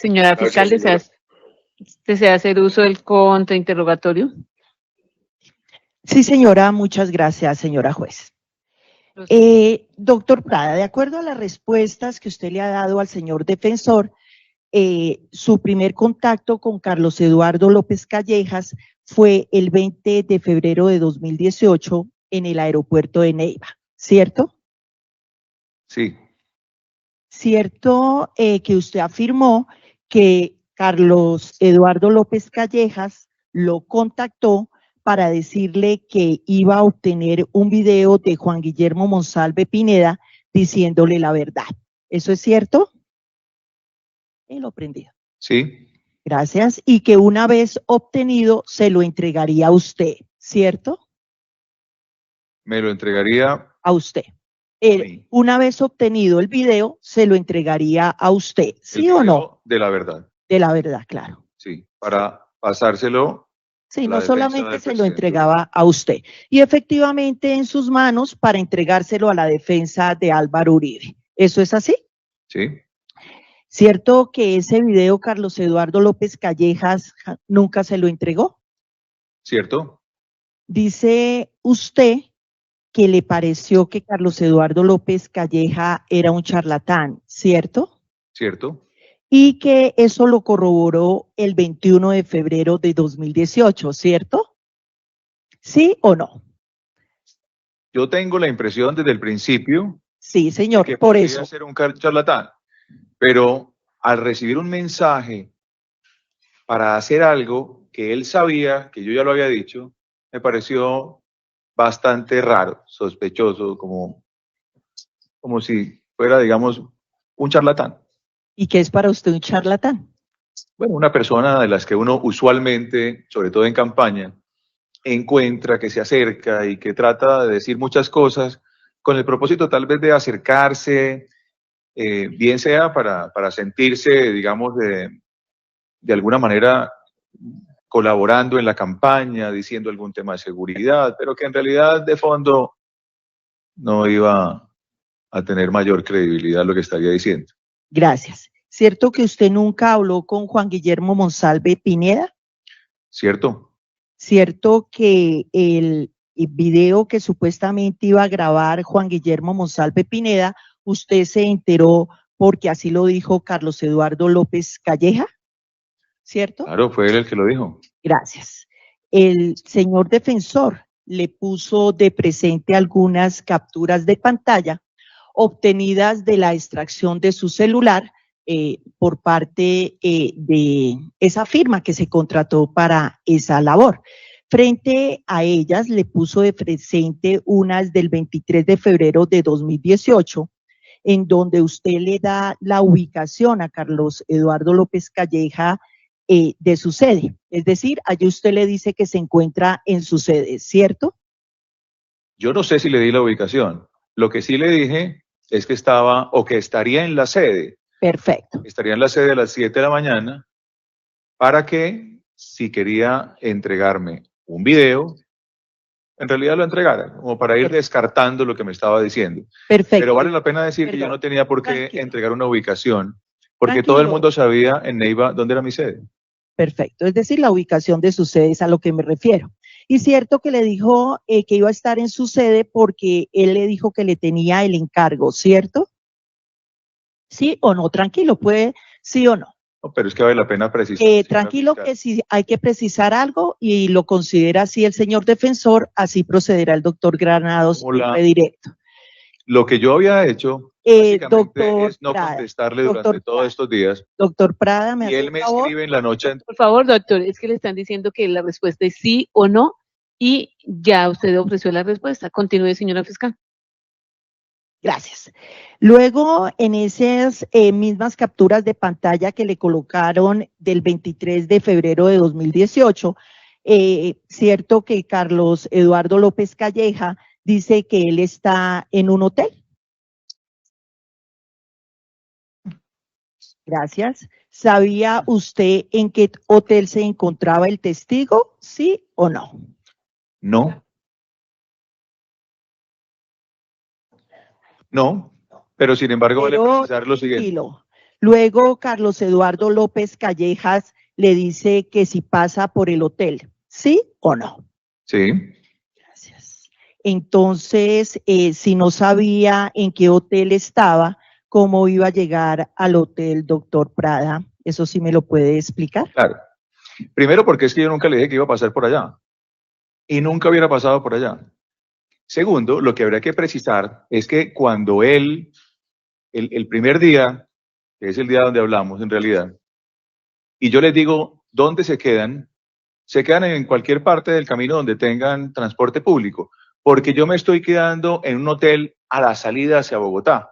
Señora Gracias, fiscal, señora. ¿desea hacer uso del contrainterrogatorio? Sí, señora, muchas gracias, señora juez. Doctor Prada, de acuerdo a las respuestas que usted le ha dado al señor defensor, su primer contacto con Carlos Eduardo López Callejas fue el 20 de febrero de 2018 en el aeropuerto de Neiva, ¿cierto? Sí, ¿Cierto que usted afirmó que Carlos Eduardo López Callejas lo contactó para decirle que iba a obtener un video de Juan Guillermo Monsalve Pineda diciéndole la verdad? ¿Eso es cierto? Lo prendido. sí, Gracias. Y que una vez obtenido se lo entregaría a usted, ¿cierto? me lo entregaría A usted. mí. Una vez obtenido el video, se lo entregaría a usted, ¿sí el o no? video de la verdad, De la verdad, claro. sí, para pasárselo Sí, a la no defensa solamente del se lo presidente. entregaba a usted. Y efectivamente en sus manos para entregárselo a la defensa de Álvaro Uribe. ¿Eso es así? Sí, ¿Cierto que ese video Carlos Eduardo López Callejas nunca se lo entregó? ¿cierto? Dice usted que le pareció que Carlos Eduardo López Calleja era un charlatán, ¿cierto? ¿Cierto? Y que eso lo corroboró el 21 de febrero de 2018, ¿cierto? ¿Sí o no? Yo tengo la impresión desde el principio Sí, de señor, que por podría eso. ser un charlatán, pero al recibir un mensaje para hacer algo que él sabía, que yo ya lo había dicho, me pareció bastante raro, sospechoso, como si fuera, digamos, un charlatán. ¿Y qué es para usted un charlatán? Bueno, una persona de las que uno usualmente, sobre todo en campaña, encuentra, que se acerca y que trata de decir muchas cosas con el propósito tal vez de acercarse, bien sea para sentirse, digamos, de alguna manera colaborando en la campaña, diciendo algún tema de seguridad, pero que en realidad de fondo no iba a tener mayor credibilidad lo que estaría diciendo. Gracias. ¿Cierto que usted nunca habló con Juan Guillermo Monsalve Pineda? ¿Cierto? ¿Cierto que el video que supuestamente iba a grabar Juan Guillermo Monsalve Pineda, usted se enteró porque así lo dijo Carlos Eduardo López Calleja? ¿Cierto? Claro, fue él el que lo dijo. Gracias. El señor defensor le puso de presente algunas capturas de pantalla obtenidas de la extracción de su celular por parte de esa firma que se contrató para esa labor. Frente a ellas le puso de presente unas del 23 de febrero de 2018, en donde usted le da la ubicación a Carlos Eduardo López Calleja de su sede. Es decir, allí usted le dice que se encuentra en su sede, ¿cierto? Yo no sé si le di la ubicación. Lo que sí le dije es que estaba o que estaría en la sede. Perfecto. Estaría en la sede a las 7 de la mañana para que, si quería entregarme un video, en realidad lo entregara, como para ir descartando lo que me estaba diciendo. Perfecto. Pero vale la pena decir que yo no tenía por qué entregar una ubicación, porque todo el mundo sabía en Neiva dónde era mi sede. Perfecto, es decir, la ubicación de su sede es a lo que me refiero. Y cierto que le dijo que iba a estar en su sede porque él le dijo que le tenía el encargo, ¿cierto? ¿Sí o no? Tranquilo, puede, sí o no. No, pero es que vale la pena precisar. Tranquilo que si hay que precisar algo y lo considera así el señor defensor, así procederá el doctor Granados redirecto. Lo que yo había hecho básicamente es no Prada, contestarle durante todos estos días. Doctor Prada, y él me escribe en la noche. Por favor, doctor, es que le están diciendo que la respuesta es sí o no y ya usted ofreció la respuesta. Continúe, señora fiscal. Gracias. Luego, en esas mismas capturas de pantalla que le colocaron del 23 de febrero de 2018, cierto que Carlos Eduardo López Calleja dice que él está en un hotel. Gracias. ¿Sabía usted en qué hotel se encontraba el testigo? ¿Sí o no? No. No, pero sin embargo vale precisar lo siguiente. Luego, Carlos Eduardo López Callejas le dice que si pasa por el hotel, ¿sí o no? Sí. Gracias. Entonces, si no sabía en qué hotel estaba, ¿cómo iba a llegar al hotel Doctor Prada? ¿Eso sí me lo puede explicar? Claro. Primero, porque es que yo nunca le dije que iba a pasar por allá. Y nunca hubiera pasado por allá. Segundo, lo que habría que precisar es que cuando él, el primer día, que es el día donde hablamos en realidad, y yo les digo, ¿dónde se quedan? Se quedan en cualquier parte del camino donde tengan transporte público, porque yo me estoy quedando en un hotel a la salida hacia Bogotá.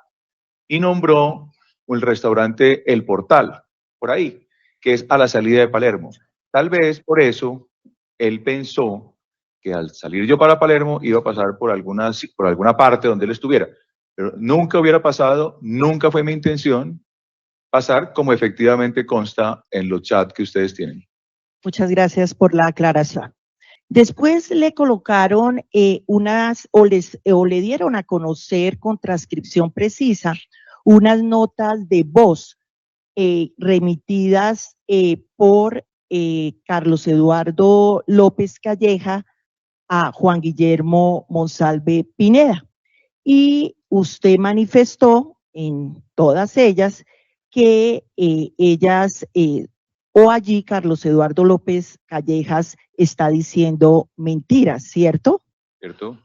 Y nombró el restaurante El Portal, por ahí, que es a la salida de Palermo. Tal vez por eso él pensó que al salir yo para Palermo iba a pasar por alguna parte donde él estuviera. Pero nunca hubiera pasado, nunca fue mi intención pasar como efectivamente consta en los chats que ustedes tienen. Muchas gracias por la aclaración. Después le colocaron o le dieron a conocer con transcripción precisa unas notas de voz remitidas por Carlos Eduardo López Calleja a Juan Guillermo Monsalve Pineda. Y usted manifestó en todas ellas que ellas o allí Carlos Eduardo López Callejas está diciendo mentiras, ¿cierto? ¿Cierto?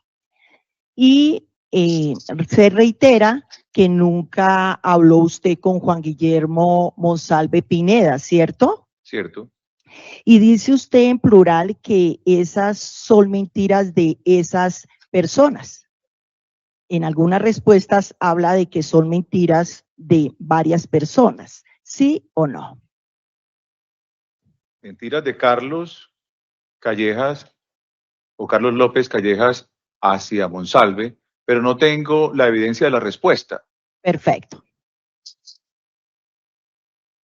Y se reitera que nunca habló usted con Juan Guillermo Monsalve Pineda, ¿cierto? Cierto. Y dice usted en plural que esas son mentiras de esas personas. En algunas respuestas habla de que son mentiras de varias personas, ¿sí o no? Mentiras de Carlos Callejas o Carlos López Callejas hacia Monsalve, pero no tengo la evidencia de la respuesta. Perfecto.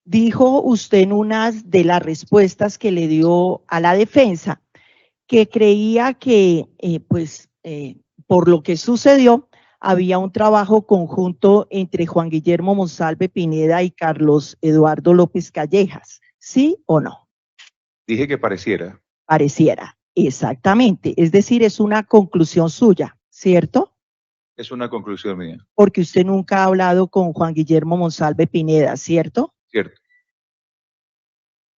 Dijo usted en unas de las respuestas que le dio a la defensa que creía que, por lo que sucedió, había un trabajo conjunto entre Juan Guillermo Monsalve Pineda y Carlos Eduardo López Callejas, ¿sí o no? Dije que pareciera. Pareciera, exactamente. Es decir, es una conclusión suya, ¿cierto? Es una conclusión mía. Porque usted nunca ha hablado con Juan Guillermo Monsalve Pineda, ¿cierto? Cierto.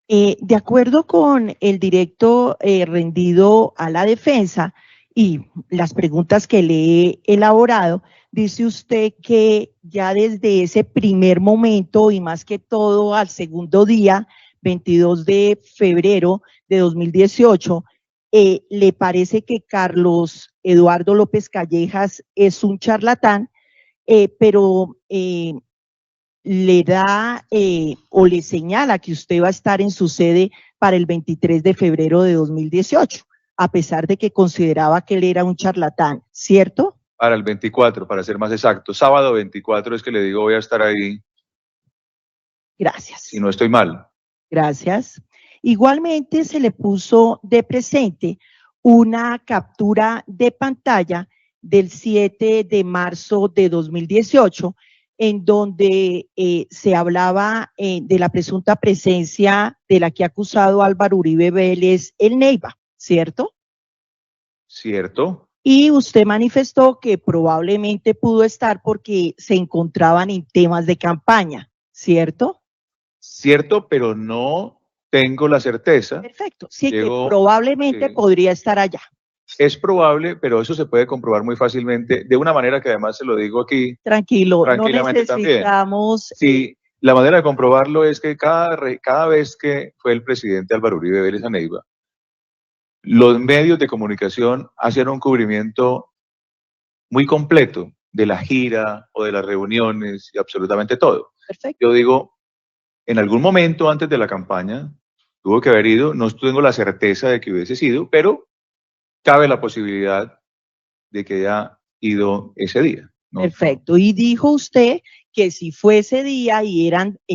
De acuerdo con el directo rendido a la defensa y las preguntas que le he elaborado, dice usted que ya desde ese primer momento y más que todo al segundo día, 22 de febrero de 2018, le parece que Carlos Eduardo López Callejas es un charlatán, pero le da o le señala que usted va a estar en su sede para el 23 de febrero de 2018, a pesar de que consideraba que él era un charlatán, ¿cierto? Para el 24, para ser más exacto. Sábado 24 es que le digo voy a estar ahí. Gracias. Si no estoy mal. Gracias. Igualmente se le puso de presente una captura de pantalla del 7 de marzo de 2018, en donde se hablaba de la presunta presencia de la que ha acusado Álvaro Uribe Vélez en Neiva, ¿cierto? Cierto. Y usted manifestó que probablemente pudo estar porque se encontraban en temas de campaña, ¿cierto? Cierto, pero no tengo la certeza. Perfecto, sí, que probablemente sí, podría estar allá. Es probable, pero eso se puede comprobar muy fácilmente, de una manera que además se lo digo aquí. Tranquilo, no Tranquilamente necesitamos. Sí, la manera de comprobarlo es que cada vez que fue el presidente Álvaro Uribe Vélez a Neiva, los medios de comunicación hacían un cubrimiento muy completo de la gira o de las reuniones y absolutamente todo. Perfecto. Yo digo, en algún momento antes de la campaña tuvo que haber ido, no tengo la certeza de que hubiese sido, pero cabe la posibilidad de que haya ido ese día. ¿no? Perfecto. Y dijo usted que si fue ese día y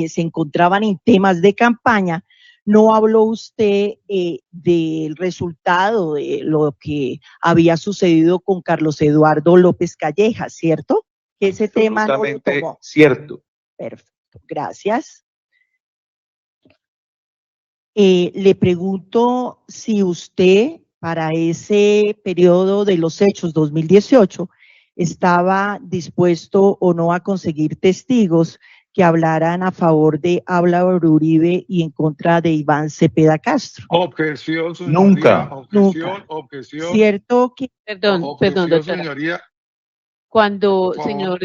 se encontraban en temas de campaña, no habló usted del resultado de lo que había sucedido con Carlos Eduardo López Callejas, ¿cierto? Que ese tema no lo tomó. Cierto. Perfecto. Listo, gracias. Le pregunto si usted, para ese periodo de los hechos 2018, estaba dispuesto o no a conseguir testigos que hablaran a favor de Álvaro Uribe y en contra de Iván Cepeda Castro. Objeción, señoría. Nunca. Objeción. Cierto que Perdón, Objeción, doctora. señoría. Cuando, Por favor. señor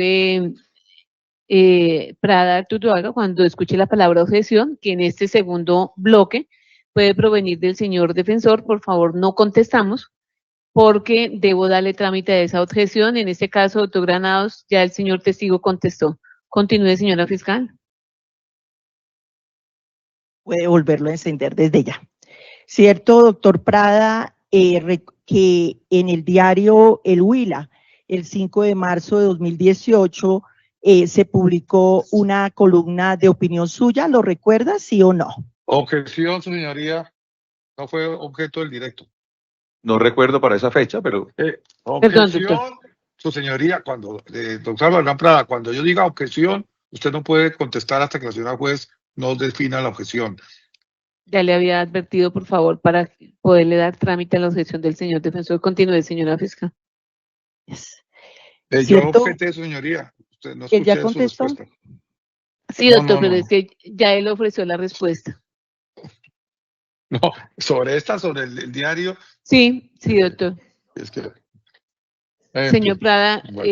Prada Artuduaga, cuando escuche la palabra objeción, que en este segundo bloque puede provenir del señor defensor, por favor, no contestamos, porque debo darle trámite a esa objeción. En este caso, doctor Granados, ya el señor testigo contestó. Continúe, señora fiscal. puede volverlo a encender desde ya. Cierto, doctor Prada, que en el diario El Huila, el 5 de marzo de 2018, se publicó una columna de opinión suya, ¿lo recuerda, sí o no? Objeción, señoría. No fue objeto del directo. No recuerdo para esa fecha, pero Objeción, doctor. su señoría, cuando, doctor Balbán Prada, cuando yo diga objeción, usted no puede contestar hasta que la señora juez no defina la objeción. Ya le había advertido, por favor, para poderle dar trámite a la objeción del señor defensor. Continúe, señora fiscal. Yes. Yo ¿Cierto? objeté, señoría. Usted no ¿Él ya escuché su contestó? respuesta. Sí, No, doctor, no, pero no. es que ya él ofreció la respuesta. No, sobre el diario, Sí, sí, doctor. es que... Señor Prada, Bueno.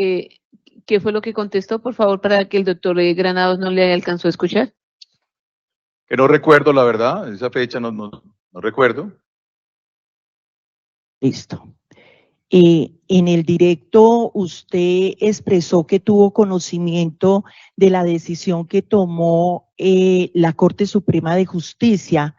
¿qué fue lo que contestó, por favor, para que el doctor Granados no le alcanzó a escuchar? que no recuerdo la verdad, esa fecha no recuerdo. Listo. En el directo usted expresó que tuvo conocimiento de la decisión que tomó la Corte Suprema de Justicia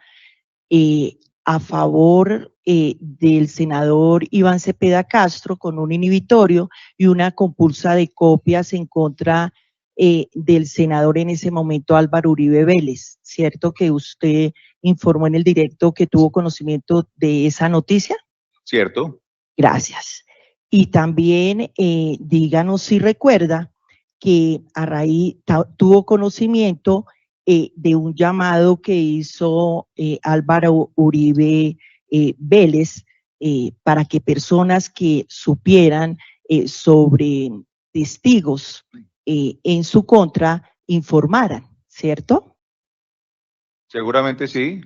a favor del senador Iván Cepeda Castro con un inhibitorio y una compulsa de copias en contra del senador en ese momento Álvaro Uribe Vélez. ¿Cierto que usted informó en el directo que tuvo conocimiento de esa noticia? ¿Cierto? Gracias. Y también díganos si recuerda que a raíz tuvo conocimiento de un llamado que hizo Álvaro Uribe Vélez para que personas que supieran sobre testigos en su contra informaran, ¿cierto? Seguramente sí.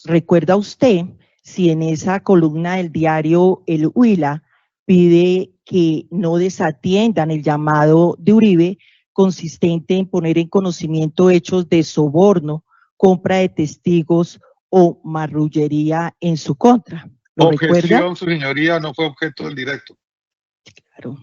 ¿Recuerda usted si en esa columna del diario El Huila pide que no desatiendan el llamado de Uribe consistente en poner en conocimiento hechos de soborno, compra de testigos o marrullería en su contra? ¿Lo recuerda? Objeción, su señoría, no fue objeto del directo. Claro.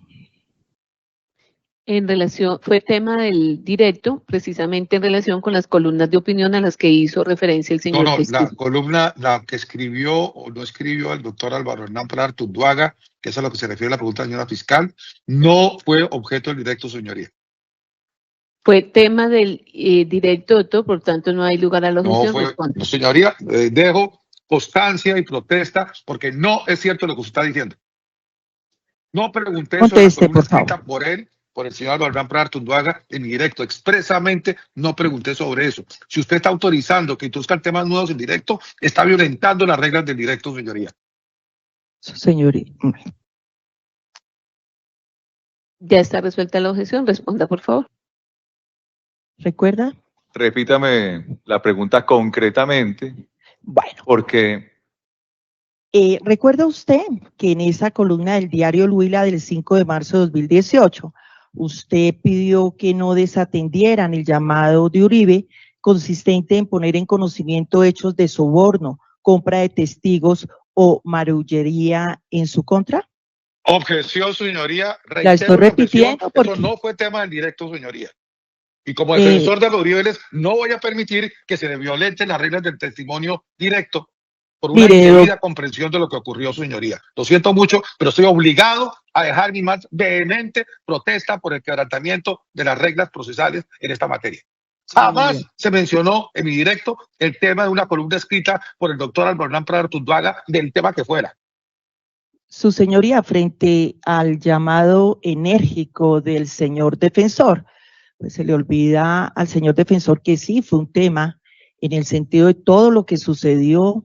En relación, fue tema del directo, precisamente en relación con las columnas de opinión a las que hizo referencia el señor No, testigo. la columna, la que escribió o no escribió el doctor Álvaro Hernán Prada Artuduaga, que es a lo que se refiere la pregunta de la señora fiscal, no fue objeto del directo, señoría. Fue tema del directo, doctor, por tanto no hay lugar a la No objeción. fue, Responda. no, señoría, dejo constancia y protesta porque no es cierto lo que usted está diciendo. No pregunté sobre la Conteste, columna por escrita favor. por él, por el señor Álvaro Hernán Prada Artuduaga, en mi directo. Expresamente no pregunté sobre eso. Si usted está autorizando que introduzcan temas nuevos en directo, está violentando las reglas del directo, señoría. Señoría. Ya está resuelta la objeción. Responda, por favor. ¿Recuerda? Repítame la pregunta concretamente, Bueno. porque ¿Recuerda usted que en esa columna del diario El Huila del 5 de marzo de 2018, usted pidió que no desatendieran el llamado de Uribe consistente en poner en conocimiento hechos de soborno, compra de testigos o marrullería en su contra? Objeción, señoría. La estoy Reitero mi objeción. repitiendo porque Eso no fue tema del directo, señoría. Y como defensor de los Uribe Vélez, no voy a permitir que se le violenten las reglas del testimonio directo por una Mire, indebida comprensión de lo que ocurrió, señoría. Lo siento mucho, pero estoy obligado a dejar mi más vehemente protesta por el quebrantamiento de las reglas procesales en esta materia. Jamás se mencionó en mi directo el tema de una columna escrita por el doctor Álvaro Hernán Prada Artuduaga del tema que fuera. su señoría, frente al llamado enérgico del señor defensor, pues se le olvida al señor defensor que sí fue un tema en el sentido de todo lo que sucedió,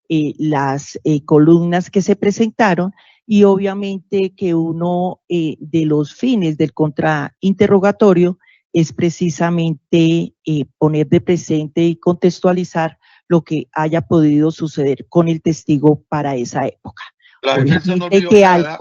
las columnas que se presentaron, y obviamente que uno de los fines del contrainterrogatorio es precisamente poner de presente y contextualizar lo que haya podido suceder con el testigo para esa época. La defensa no Obviamente olvidó que al nada,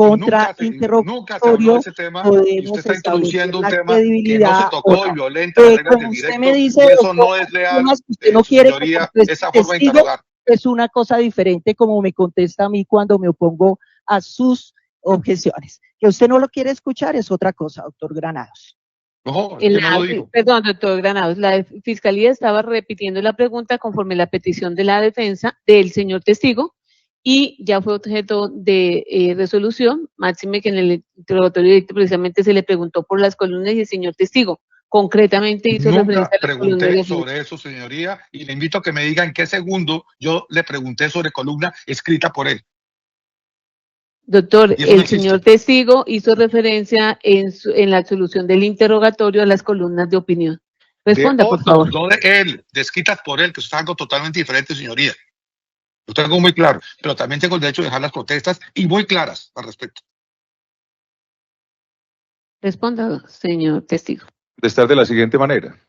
nunca se habló de contrainterrogatorio ese tema y usted podemos está establecer introduciendo un la tema que no se credibilidad o tocó y no. violenta las reglas Como del usted me directo dice, y eso doctor, no es leal, temas que usted no su quiere como señoría, esa forma de testigo, interrogar. es una cosa diferente como me contesta a mí cuando me opongo a sus objeciones. Que usted no lo quiere escuchar es otra cosa, doctor Granados. No, es que no lo dijo. Perdón, doctor Granados, la Fiscalía estaba repitiendo la pregunta conforme la petición de la defensa del señor testigo y ya fue objeto de resolución, máxime que en el interrogatorio directo precisamente se le preguntó por las columnas y el señor testigo concretamente hizo referencia Nunca a las columnas de pregunté Flucho. sobre eso, señoría, y le invito a que me diga en qué segundo yo le pregunté sobre columna escrita por él. Doctor, Y eso no el señor existe. testigo hizo referencia en la absolución del interrogatorio a las columnas de opinión. Responda, De por otros, favor. no de él, descritas por él, que eso es algo totalmente diferente, señoría. Lo tengo muy claro, pero también tengo el derecho de dejar las protestas y muy claras al respecto. Responda, señor testigo. Estar de la siguiente manera.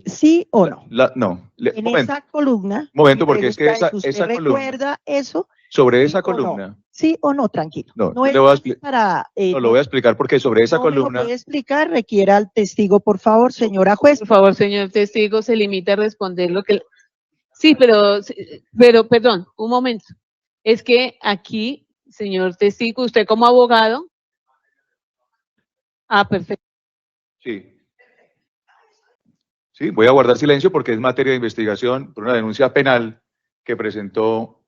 ¿Sí o no? En Momento, esa columna. Momento, porque es que ¿usted esa columna, recuerda eso? sobre ¿Sí esa o columna, no? ¿Sí o no? Tranquilo. no, No yo es le voy a para. no, lo voy a explicar porque sobre esa No me lo columna, puede explicar, requiera al testigo, por favor, señora juez. Por favor, señor testigo, se limita a responder lo que... Sí, pero perdón, un momento. Es que aquí, señor testigo, usted como abogado... Ah, perfecto. sí, voy a guardar silencio porque es materia de investigación por una denuncia penal que presentó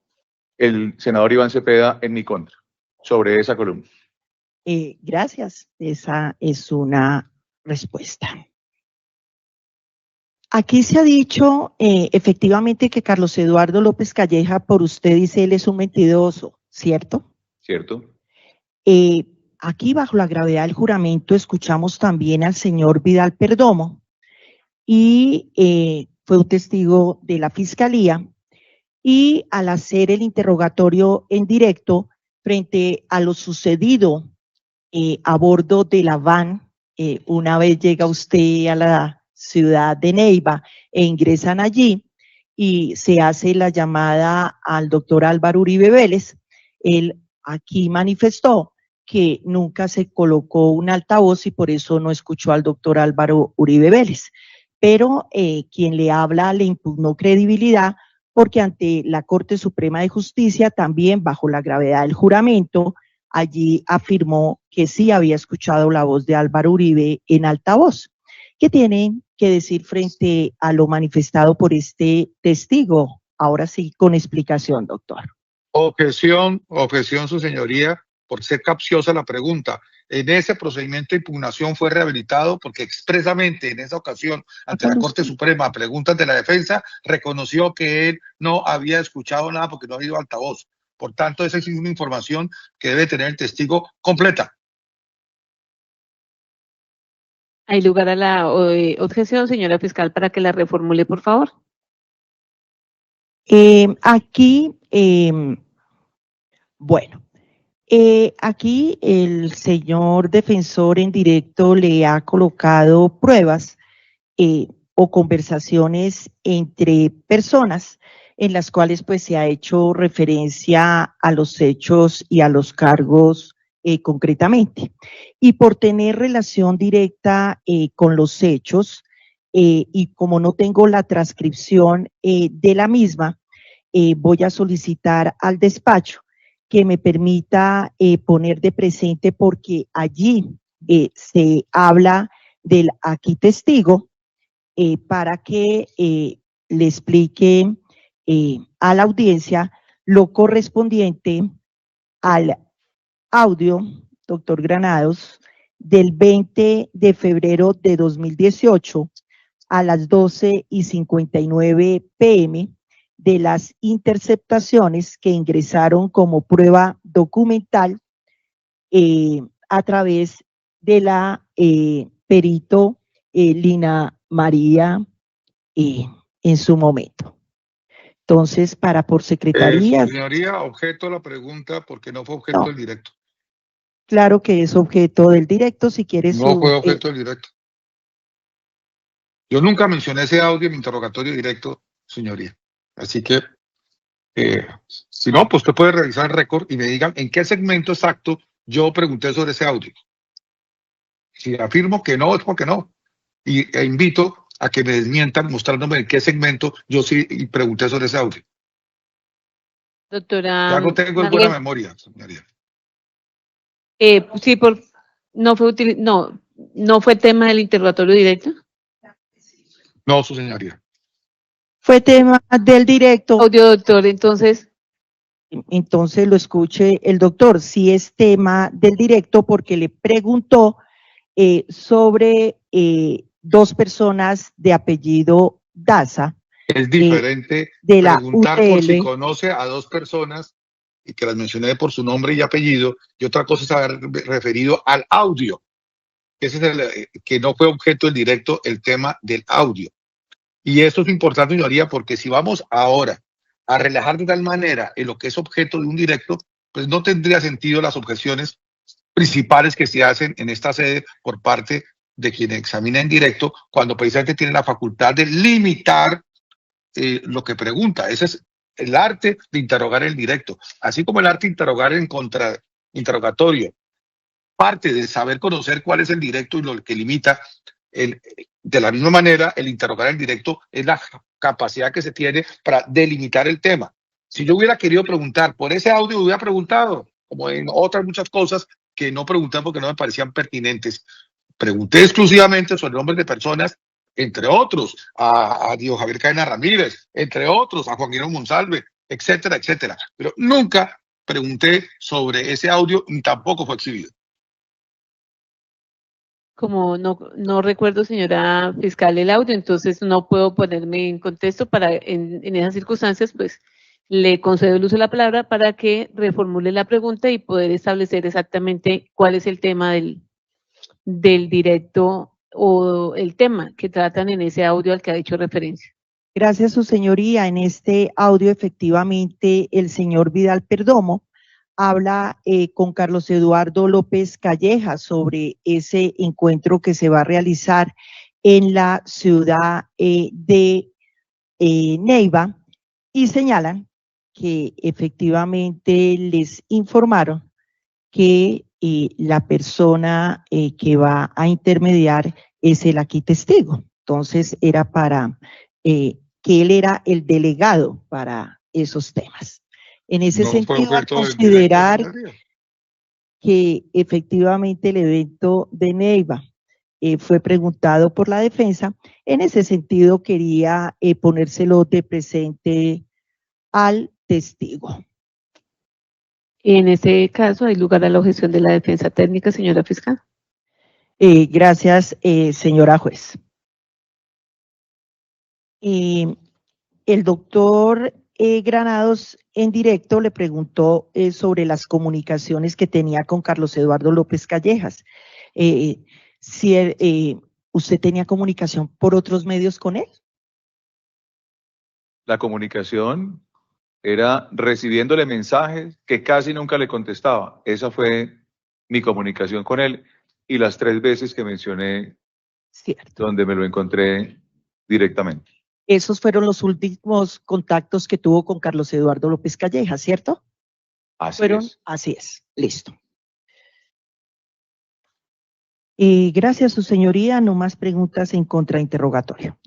el senador Iván Cepeda en mi contra sobre esa columna. Gracias, esa es una respuesta. Aquí se ha dicho efectivamente que Carlos Eduardo López Calleja, por usted dice, él es un mentiroso, ¿cierto? ¿Cierto? Aquí bajo la gravedad del juramento escuchamos también al señor Vidal Perdomo y fue un testigo de la Fiscalía, y al hacer el interrogatorio en directo frente a lo sucedido a bordo de la van, una vez llega usted a la ciudad de Neiva e ingresan allí y se hace la llamada al doctor Álvaro Uribe Vélez, él aquí manifestó que nunca se colocó un altavoz y por eso no escuchó al doctor Álvaro Uribe Vélez. Pero quien le habla le impugnó credibilidad porque ante la Corte Suprema de Justicia, también bajo la gravedad del juramento, allí afirmó que sí había escuchado la voz de Álvaro Uribe en altavoz. ¿Qué tienen que decir frente a lo manifestado por este testigo? Ahora sí, con explicación, doctor. Objeción, su señoría, por ser capciosa la pregunta. En ese procedimiento de impugnación fue rehabilitado porque expresamente en esa ocasión, ante la Corte Suprema, a preguntas de la defensa, reconoció que él no había escuchado nada porque no había ido a altavoz. Por tanto, esa es una información que debe tener el testigo completa. Hay lugar a la objeción, señora fiscal, para que la reformule, por favor. Aquí el señor defensor en directo le ha colocado pruebas o conversaciones entre personas en las cuales pues se ha hecho referencia a los hechos y a los cargos concretamente. Y por tener relación directa con los hechos y como no tengo la transcripción de la misma, voy a solicitar al despacho que me permita poner de presente porque allí se habla del aquí testigo para que le explique a la audiencia lo correspondiente al audio, doctor Granados, del 20 de febrero de 2018 a las 12:59 p.m. de las interceptaciones que ingresaron como prueba documental a través de la perito Lina María en su momento. Entonces, por secretaría. Señoría, objeto a la pregunta porque no fue objeto No, del directo. claro que es objeto del directo, si quieres. No fue objeto del directo. Yo nunca mencioné ese audio en mi interrogatorio directo, señoría. Así que, si no, pues usted puede revisar el récord y me digan en qué segmento exacto yo pregunté sobre ese audio. Si afirmo que no, es porque no. E invito a que me desmientan mostrándome en qué segmento yo sí pregunté sobre ese audio. Doctora Ya no tengo buena Marlene, memoria, señoría. sí, no fue tema del interrogatorio directo. No, su señoría. Fue tema del directo. Audio, doctor, entonces, Lo escuche el doctor. Sí es tema del directo porque le preguntó sobre dos personas de apellido Daza. Es diferente de la preguntar por si UTL. conoce a dos personas y que las mencioné por su nombre y apellido, y otra cosa es haber referido al audio. Ese es que no fue objeto del directo, el tema del audio. Y esto es importante, señoría, porque si vamos ahora a relajar de tal manera en lo que es objeto de un directo, pues no tendría sentido las objeciones principales que se hacen en esta sede por parte de quien examina en directo, cuando precisamente tiene la facultad de limitar lo que pregunta. Ese es el arte de interrogar el directo, así como el arte de interrogar en contrainterrogatorio. Parte de saber conocer cuál es el directo y lo que limita. De la misma manera, el interrogar el directo es la capacidad que se tiene para delimitar el tema. Si yo hubiera querido preguntar por ese audio, hubiera preguntado, como en otras muchas cosas que no pregunté porque no me parecían pertinentes. Pregunté exclusivamente sobre nombres de personas, entre otros, a Diego Javier Cadena Ramírez, entre otros, a Juan Guillermo Monsalve, etcétera, etcétera. Pero nunca pregunté sobre ese audio ni tampoco fue exhibido. como no recuerdo, señora fiscal, el audio, entonces no puedo ponerme en contexto en esas circunstancias, pues le concedo el uso de la palabra para que reformule la pregunta y poder establecer exactamente cuál es el tema del directo o el tema que tratan en ese audio al que ha hecho referencia. Gracias, su señoría. En este audio, efectivamente, el señor Vidal Perdomo habla con Carlos Eduardo López Calleja sobre ese encuentro que se va a realizar en la ciudad de Neiva, y señalan que efectivamente les informaron que la persona que va a intermediar es el aquí testigo. Entonces era para que él era el delegado para esos temas. En ese sentido, al considerar que efectivamente el evento de Neiva fue preguntado por la defensa, en ese sentido quería ponérselo de presente al testigo. En ese caso, hay lugar a la objeción de la defensa técnica, señora fiscal. Gracias, señora juez. El doctor Granados en directo le preguntó sobre las comunicaciones que tenía con Carlos Eduardo López Callejas. Si usted tenía comunicación por otros medios con él. La comunicación era recibiéndole mensajes que casi nunca le contestaba. Esa fue mi comunicación con él y las 3 veces que mencioné, cierto, donde me lo encontré directamente. Esos fueron los últimos contactos que tuvo con Carlos Eduardo López Calleja, ¿cierto? Así es. Así es, listo. Gracias, su señoría. No más preguntas en contrainterrogatorio.